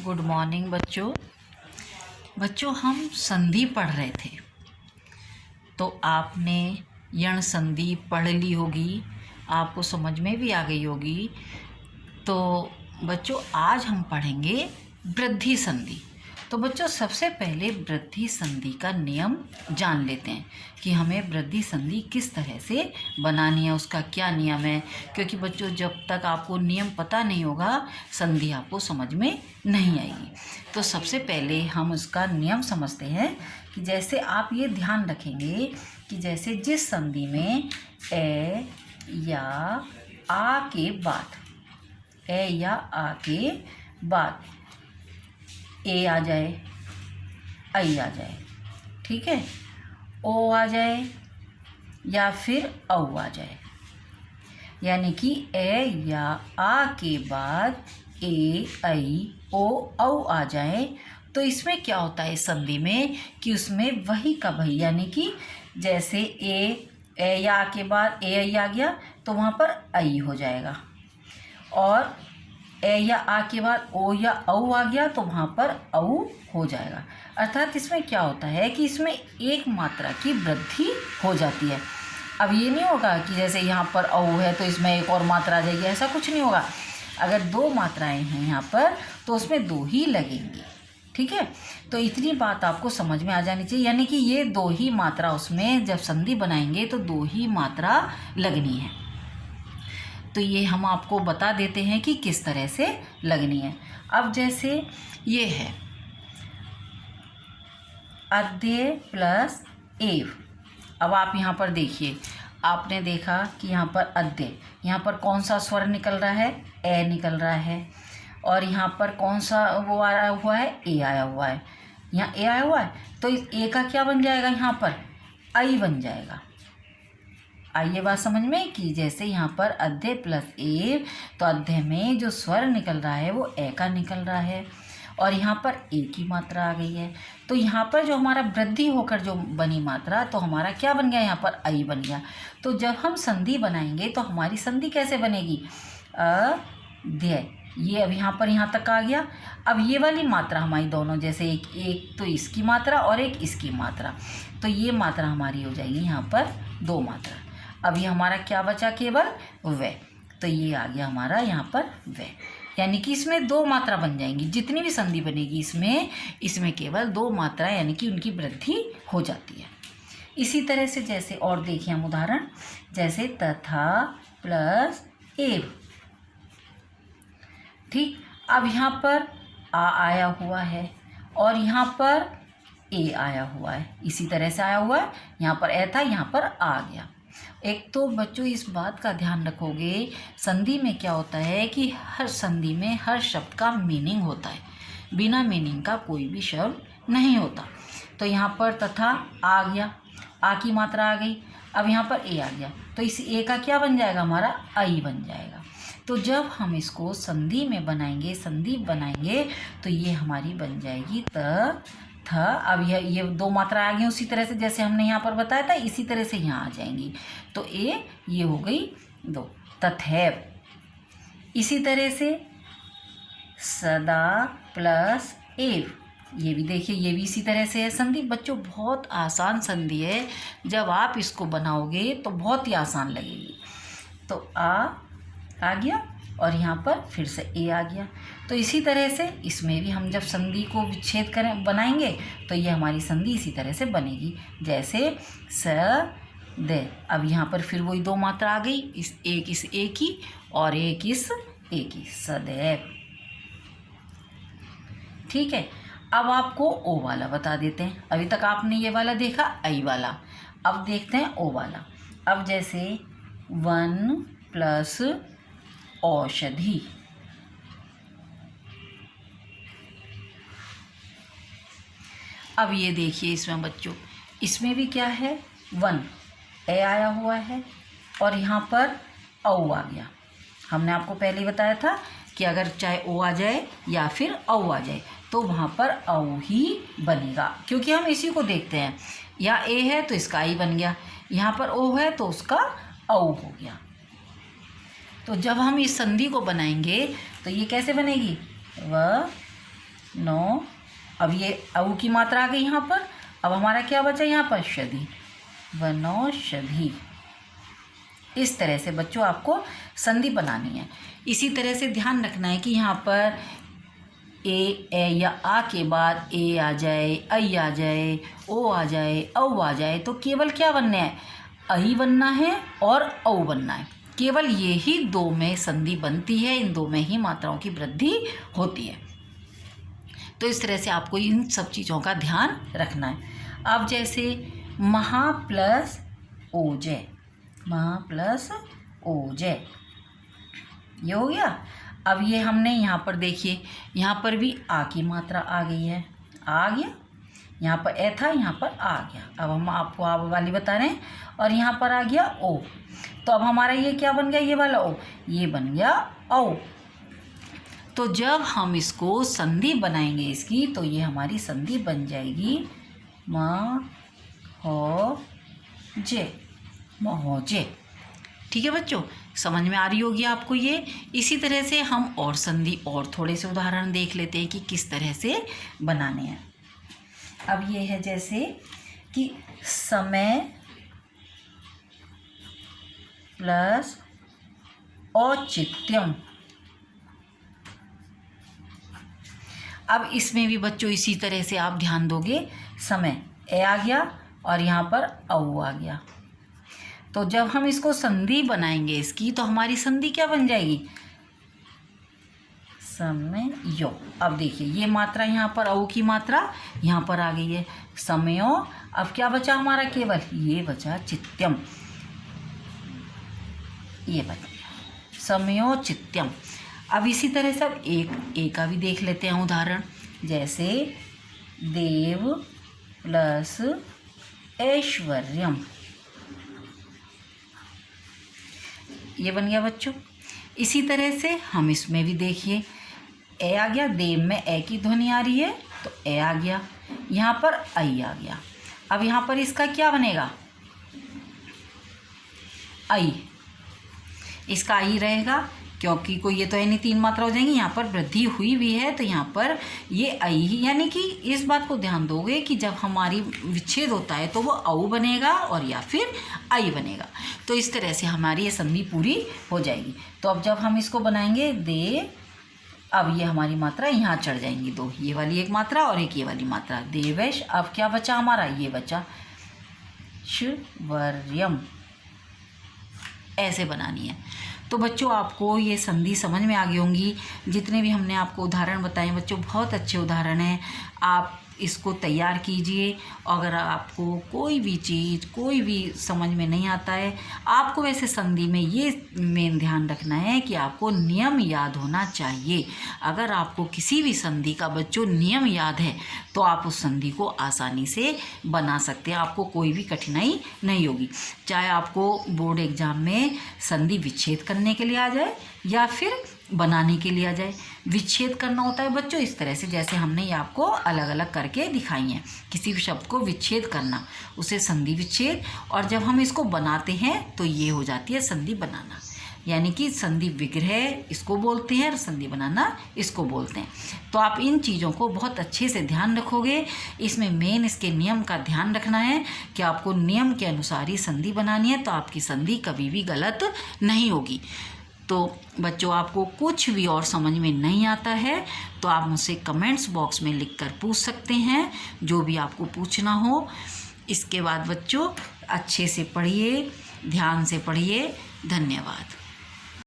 Good morning बच्चों। हम संधि पढ़ रहे थे तो आपने यण संधि पढ़ ली होगी, आपको समझ में भी आ गई होगी। तो बच्चों आज हम पढ़ेंगे वृद्धि संधि। तो बच्चों सबसे पहले वृद्धि संधि का नियम जान लेते हैं कि हमें वृद्धि संधि किस तरह से बनानी है, उसका क्या नियम है। क्योंकि बच्चों जब तक आपको नियम पता नहीं होगा संधि आपको समझ में नहीं आएगी। तो सबसे पहले हम उसका नियम समझते हैं कि जैसे आप ये ध्यान रखेंगे कि जैसे जिस संधि में ए या आ के बाद ए आ जाए, आई आ जाए, ठीक है, ओ आ जाए या फिर औ आ जाए, यानी कि ए या आ के बाद ए, आई, ओ, औ आ जाए तो इसमें क्या होता है संधि में कि उसमें वही का वही, यानी कि जैसे ए या आ के बाद ए, आई आ गया तो वहाँ पर आई हो जाएगा, और ए या आ के बाद ओ या औ आ गया तो वहाँ पर औ हो जाएगा। अर्थात इसमें क्या होता है कि इसमें एक मात्रा की वृद्धि हो जाती है। अब ये नहीं होगा कि जैसे यहाँ पर औ है तो इसमें एक और मात्रा आ जाएगी, ऐसा कुछ नहीं होगा। अगर दो मात्राएं हैं यहाँ पर तो उसमें दो ही लगेंगी, ठीक है। तो इतनी बात आपको समझ में आ जानी चाहिए, यानी कि ये दो ही मात्रा, उसमें जब संधि बनाएंगे तो दो ही मात्रा लगनी है। तो ये हम आपको बता देते हैं कि किस तरह से लगनी है। अब जैसे ये है अध्य प्लस एव। अब आप यहाँ पर देखिए, आपने देखा कि यहाँ पर अध्य, यहाँ पर कौन सा स्वर निकल रहा है, ए निकल रहा है, और यहाँ पर कौन सा वो आया हुआ है, ए आया हुआ है, यहाँ ए आया हुआ है, तो इस ए का क्या बन जाएगा, यहाँ पर आई बन जाएगा। आइए बात समझ में कि जैसे यहाँ पर अध्य प्लस एव, तो अध्य में जो स्वर निकल रहा है वो ए का निकल रहा है, और यहाँ पर ए की मात्रा आ गई है। तो यहाँ पर जो हमारा वृद्धि होकर जो बनी मात्रा, तो हमारा क्या बन गया, यहाँ पर आई बन गया। तो जब हम संधि बनाएंगे तो हमारी संधि कैसे बनेगी, अध्य, ये अब यहाँ पर यहाँ तक आ गया। अब ये वाली मात्रा हमारी दोनों, जैसे एक तो इसकी मात्रा और एक इसकी मात्रा, तो ये मात्रा हमारी हो जाएगी यहाँ पर दो मात्रा। अब ये हमारा क्या बचा, केवल व, तो ये आ गया हमारा यहाँ पर व, यानी कि इसमें दो मात्रा बन जाएंगी। जितनी भी संधि बनेगी इसमें केवल दो मात्रा, यानी कि उनकी वृद्धि हो जाती है। इसी तरह से जैसे और देखिए हम उदाहरण, जैसे तथा प्लस एव, ठीक। अब यहाँ पर आ आया हुआ है और यहाँ पर ए आया हुआ है, इसी तरह से आया हुआ है, यहाँ पर ए था, यहाँ पर आ गया। एक तो बच्चों इस बात का ध्यान रखोगे, संधि में क्या होता है कि हर संधि में हर शब्द का मीनिंग होता है, बिना मीनिंग का कोई भी शब्द नहीं होता। तो यहाँ पर तथा आ गया, आ की मात्रा आ गई, अब यहाँ पर ए आ गया, तो इस ए का क्या बन जाएगा, हमारा आई बन जाएगा। तो जब हम इसको संधि में बनाएंगे, संधि बनाएंगे तो ये हमारी बन जाएगी थ। अब ये दो मात्रा आ गई उसी तरह से जैसे हमने यहाँ पर बताया था, इसी तरह से यहाँ आ जाएंगी। तो ये हो गई दो, तथैव। इसी तरह से सदा प्लस एव, ये भी देखिए, ये भी इसी तरह से है संधि। बच्चों बहुत आसान संधि है, जब आप इसको बनाओगे तो बहुत ही आसान लगेगी। तो आ गया और यहाँ पर फिर से ए आ गया। तो इसी तरह से इसमें भी हम जब संधि को विच्छेद बनाएंगे तो ये हमारी संधि इसी तरह से बनेगी, जैसे स द। अब यहाँ पर फिर वही दो मात्रा आ गई, इस ए की और एक इस ए की, सदैव, ठीक है। अब आपको ओ वाला बता देते हैं। अभी तक आपने ये वाला देखा, आई वाला, अब देखते हैं ओ वाला। अब जैसे वन प्लस औषधि, अब ये देखिए इसमें बच्चों, इसमें भी क्या है, वन, ए आया हुआ है और यहाँ पर औ आ गया। हमने आपको पहले ही बताया था कि अगर चाहे ओ आ जाए या फिर औ आ जाए तो वहाँ पर औ ही बनेगा, क्योंकि हम इसी को देखते हैं। यहाँ ए है तो इसका आई बन गया, यहाँ पर ओ है तो उसका औ हो गया। तो जब हम इस संधि को बनाएंगे तो ये कैसे बनेगी, व नौ। अब ये औ की मात्रा आ गई यहाँ पर। अब हमारा क्या बचा यहाँ पर, शधी, वनौषधि। इस तरह से बच्चों आपको संधि बनानी है। इसी तरह से ध्यान रखना है कि यहाँ पर ए या आ के बाद ए आ जाए, ऐ आ जाए, ओ आ जाए, औ आ जाए, तो केवल क्या बनना है, ऐ बनना है और औ बनना है। केवल ये ही दो में संधि बनती है, इन दो में ही मात्राओं की वृद्धि होती है। तो इस तरह से आपको इन सब चीज़ों का ध्यान रखना है। अब जैसे महा प्लस ओजय, महा प्लस ओजय, ये हो गया। अब ये हमने यहाँ पर देखिए, यहाँ पर भी आ की मात्रा आ गई है, आ गया। यहाँ पर ए था, यहाँ पर आ गया। अब हम आपको आ वाली बता रहे हैं, और यहाँ पर आ गया ओ। तो अब हमारा ये क्या बन गया, ये वाला ओ, ये बन गया औ। तो जब हम इसको संधि बनाएंगे इसकी, तो ये हमारी संधि बन जाएगी महोजे, महोजे। ठीक है बच्चों, समझ में आ रही होगी आपको ये। इसी तरह से हम और संधि और थोड़े से उदाहरण देख लेते हैं कि किस तरह से बनाने हैं। अब ये है जैसे कि समय प्लस औचित्यम। अब इसमें भी बच्चों इसी तरह से आप ध्यान दोगे, समय ए आ गया और यहाँ पर औ आ गया। तो जब हम इसको संधि बनाएंगे इसकी, तो हमारी संधि क्या बन जाएगी, समय यो। अब देखिए ये मात्रा यहाँ पर औ की मात्रा यहाँ पर आ गई है, समयो। अब क्या बचा हमारा, केवल ये बचा चित्यम, ये बच गया समयो चित्यम। अब इसी तरह से अब एक का भी देख लेते हैं उदाहरण। जैसे देव प्लस ऐश्वर्यम, ये बन गया बच्चों। इसी तरह से हम इसमें भी देखिए, ए आ गया, देव में ए की ध्वनि आ रही है तो ए आ गया, यहाँ पर आई आ गया। अब यहाँ पर इसका क्या बनेगा, आई, इसका आई रहेगा, क्योंकि कोई ये तो यानी तीन मात्रा हो जाएंगी। यहाँ पर वृद्धि हुई भी है तो यहाँ पर ये आई ही, यानी कि इस बात को ध्यान दोगे कि जब हमारी विच्छेद होता है तो वो औ बनेगा और या फिर आई बनेगा। तो इस तरह से हमारी ये संधि पूरी हो जाएगी। तो अब जब हम इसको बनाएंगे दे, अब ये हमारी मात्रा यहाँ चढ़ जाएंगी दो, ये वाली एक मात्रा और एक ये वाली मात्रा, देवेश। अब क्या बचा हमारा, ये बचा श्वर्यम। ऐसे बनानी है। तो बच्चों आपको ये संधि समझ में आ गई होंगी। जितने भी हमने आपको उदाहरण बताए बच्चों, बहुत अच्छे उदाहरण हैं। आप इसको तैयार कीजिए। अगर आपको कोई भी चीज़, कोई भी समझ में नहीं आता है, आपको वैसे संधि में ये मेन ध्यान रखना है कि आपको नियम याद होना चाहिए। अगर आपको किसी भी संधि का बच्चों नियम याद है तो आप उस संधि को आसानी से बना सकते हैं, आपको कोई भी कठिनाई नहीं होगी। चाहे आपको बोर्ड एग्जाम में संधि विच्छेद करने के लिए आ जाए या फिर बनाने के लिए आ जाए। विच्छेद करना होता है बच्चों इस तरह से, जैसे हमने ये आपको अलग अलग करके दिखाई है। किसी भी शब्द को विच्छेद करना, उसे संधि विच्छेद, और जब हम इसको बनाते हैं तो ये हो जाती है संधि बनाना। यानी कि संधि विग्रह इसको बोलते हैं और संधि बनाना इसको बोलते हैं। तो आप इन चीज़ों को बहुत अच्छे से ध्यान रखोगे। इसमें मेन इसके नियम का ध्यान रखना है कि आपको नियम के अनुसार ही संधि बनानी है, तो आपकी संधि कभी भी गलत नहीं होगी। तो बच्चों आपको कुछ भी और समझ में नहीं आता है तो आप मुझसे कमेंट्स बॉक्स में लिखकर पूछ सकते हैं, जो भी आपको पूछना हो। इसके बाद बच्चों अच्छे से पढ़िए, ध्यान से पढ़िए। धन्यवाद।